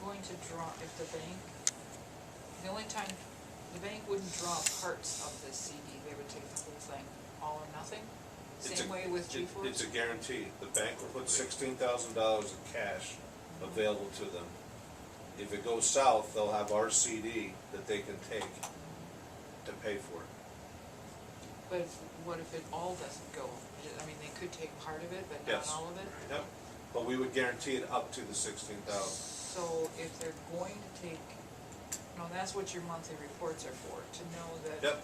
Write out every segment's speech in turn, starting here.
going to draw, if the bank, the only time, the bank wouldn't draw parts of this CD, they would take the whole thing, all or nothing? Same way with G4? It's a guarantee. The bank will put $16,000 in cash available to them. If it goes south, they'll have our CD that they can take to pay for it. But what if it all doesn't go? I mean, they could take part of it, but not Yes. all of it? Yep. But we would guarantee it up to the 16,000. So if they're going to take, no, that's what your monthly reports are for, to know that, Yep.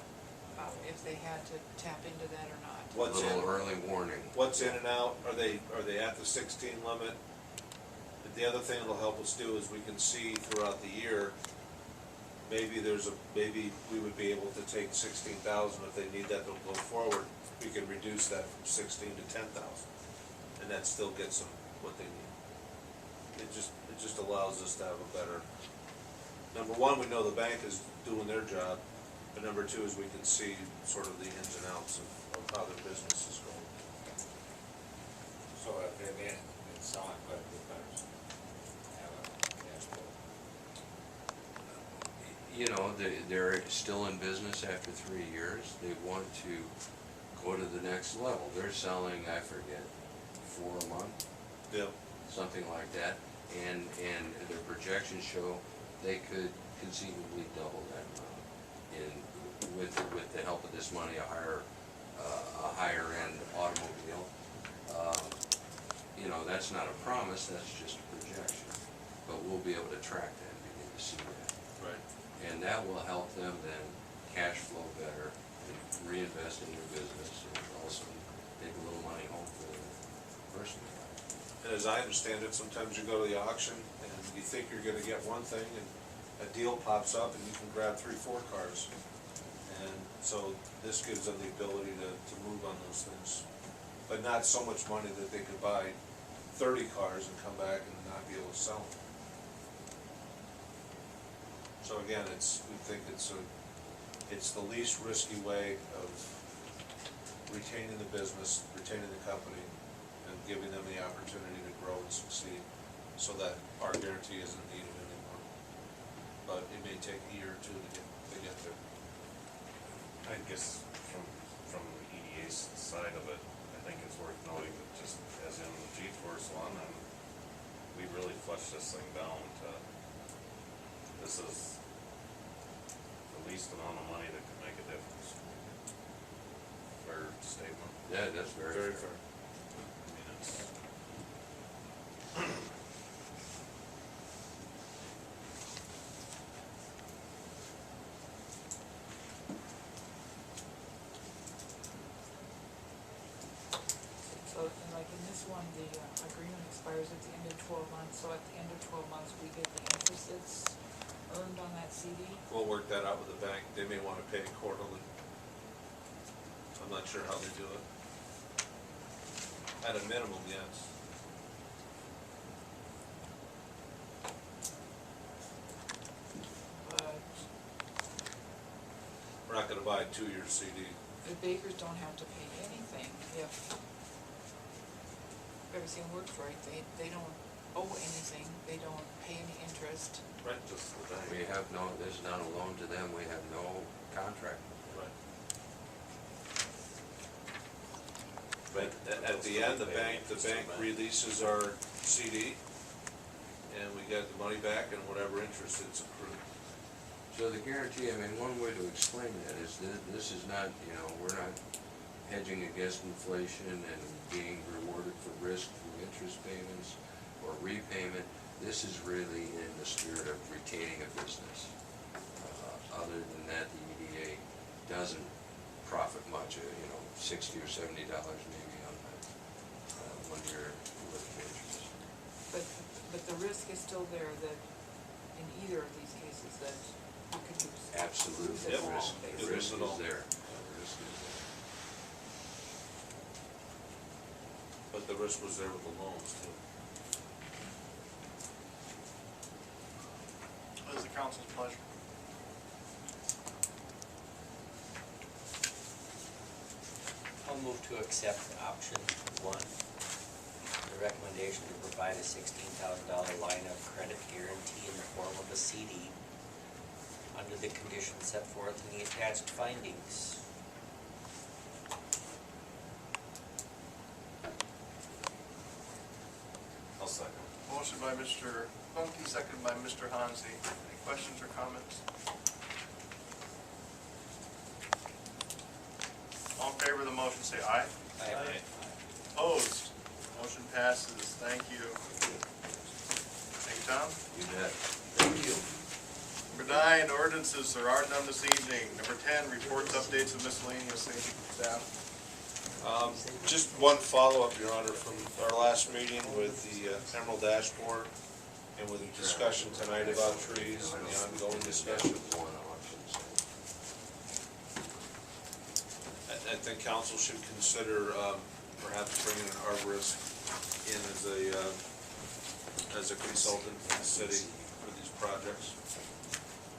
if they had to tap into that or not. A What's little in, early warning. what's in and out? Are they at the 16 limit? But the other thing it'll help us do is we can see throughout the year, maybe we would be able to take 16,000 if they need that to go forward. We can reduce that from 16 to 10,000, and that still gets them what they need. It just allows us to have a better. Number one, we know the bank is doing their job, but number two is we can see sort of the ins and outs of how their business is going. So if it's selling quite a bit better, have a cash flow. You know, they're still in business after 3 years. They want to go to the next level. They're selling, I forget, 4 a month, Yep. something like that. And their projections show they could conceivably double that amount with the help of this money, a higher end automobile. You know, that's not a promise, that's just a projection. But we'll be able to track that and begin to see that. Right. And that will help them then cash flow better, and reinvest in their business, and also take a little money home for their personal life. And as I understand it, sometimes you go to the auction and you think you're gonna get one thing and a deal pops up and you can grab 3, 4 cars. And so this gives them the ability to move on those things. But not so much money that they could buy 30 cars and come back and not be able to sell them. So again, we think it's the least risky way of retaining the business, retaining the company, and giving them the opportunity to grow and succeed, so that our guarantee isn't needed anymore. But it may take a year or two to get there. I guess from the EDA's side of it, I think it's worth noting that just as in the G-Force one, we really flushed this thing down to, this is the least amount of money that could make a difference. Fair statement. Yeah, that's very fair. fair. I mean, it's, So, and like in this one, the agreement expires at the end of 12 months, so at the end of 12 months, we get the interest that's earned on that CD? We'll work that out with the bank. They may want to pay quarterly. I'm not sure how they do it. At a minimum, yes. But We're not gonna buy a 2-year CD. the bakers don't have to pay anything if everything works right. They don't owe anything, they don't pay any interest. Right. Just the bank. We have no, this is not a loan to them, we have no contract. Right. But at the end, the bank releases our CD, and we get the money back and whatever interest it's accrued. So the guarantee, I mean, one way to explain that is that this is not, you know, we're not hedging against inflation and being rewarded for risk through interest payments or repayment. This is really in the spirit of retaining a business. Other than that, the EDA doesn't profit much, you know, $60 or $70 maybe on that, when you're with interest. But the risk is still there that in either of these cases that you could use. Absolutely, use the it all, risk, the basically. risk is there. The risk is there. But the risk was there with the loans too. What is the council's pleasure? I'll move to accept option 1. the recommendation to provide a $16,000 line of credit guarantee in the form of a CD under the conditions set forth in the attached findings. I'll second. Motion by Mr. Punky, second by Mr. Hansi. Any questions or comments? All in favor of the motion, say aye. Aye. Opposed? Motion passes. Thank you. Thank you, Tom. You bet. Thank you. Number 9, ordinances, there are none this evening. Number 10, reports, updates, and miscellaneous things from staff. Just one follow-up, Your Honor, from our last meeting with the Emerald Ash Borer and with the discussion tonight about trees and the ongoing discussion. I think council should consider perhaps bringing an arborist in as a consultant for the city for these projects.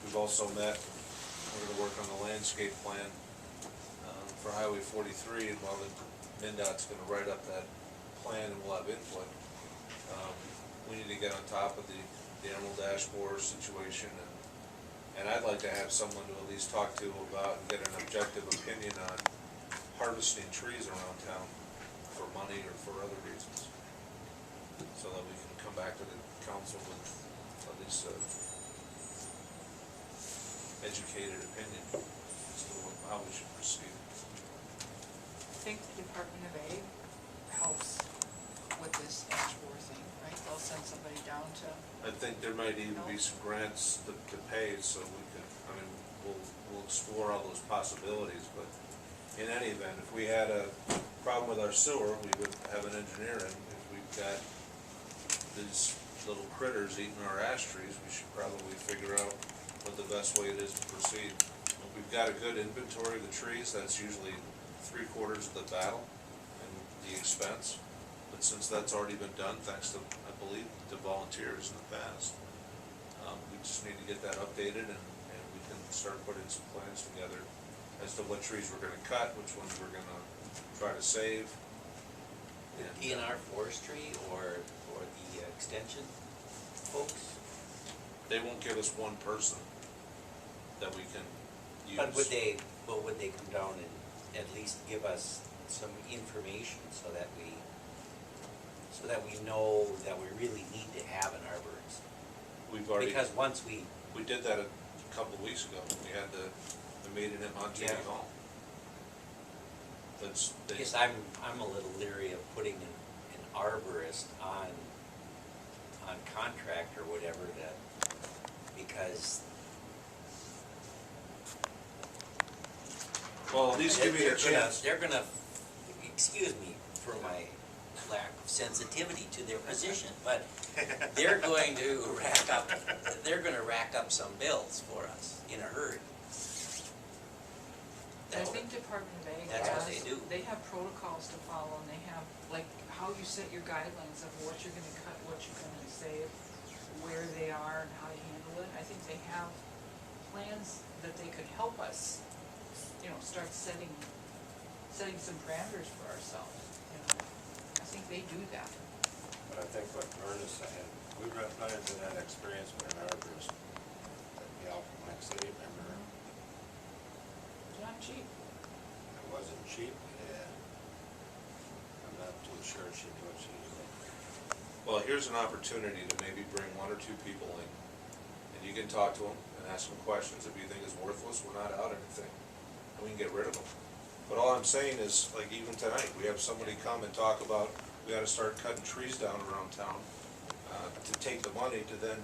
We've also met, we're gonna work on the landscape plan for Highway 43, and while the MnDOT's gonna write up that plan and we'll have input, we need to get on top of the Emerald Ash Borer situation, and I'd like to have someone to at least talk to about and get an objective opinion on harvesting trees around town for money or for other reasons, so that we can come back to the council with at least educated opinion as to how we should proceed. I think the Department of Ag helps with this ash borer thing, right? They'll send somebody down to, I think there might even be some grants to pay, so we could, I mean, we'll explore all those possibilities, but in any event, if we had a problem with our sewer, we would have an engineer in. If we've got these little critters eating our ash trees, we should probably figure out what the best way it is to proceed. If we've got a good inventory of the trees, that's usually 3/4 of the battle and the expense. But since that's already been done, thanks to, I believe, to volunteers in the past, we just need to get that updated and we can start putting some plans together as to what trees we're gonna cut, which ones we're gonna try to save. And, DNR forestry or the extension folks? they won't give us one person that we can use. But would they come down and at least give us some information so that we know that we really need to have an arborist? We've already, Because once we, we did that a couple of weeks ago. We had the meeting at Montana Yeah. Hall. That's, I guess I'm a little leery of putting an arborist on contract or whatever because well, at least give me a chance. They're gonna, excuse me for my lack of sensitivity to their position, but they're going to rack up some bills for us in a hurry. I think Department of Ag That's what has, they do. they have protocols to follow, and they have, like, how you set your guidelines of what you're gonna cut, what you're gonna save, where they are and how to handle it. I think they have plans that they could help us, you know, start setting some parameters for ourselves, you know. I think they do that. But I think what Vern is saying, we've run into that experience with an arborist at the Alpine City, remember? It's not cheap. It wasn't cheap, and I'm not too sure she knew what she was doing. Well, here's an opportunity to maybe bring 1 or 2 people in, and you can talk to them and ask them questions. If you think it's worthless, we're not out anything, and we can get rid of them. But all I'm saying is, like even tonight, we have somebody come and talk about, we gotta start cutting trees down around town, to take the money to then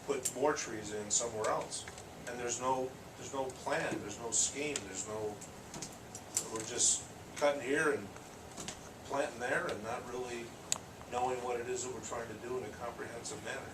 put more trees in somewhere else. And there's no plan, there's no scheme, we're just cutting here and planting there and not really knowing what it is that we're trying to do in a comprehensive manner.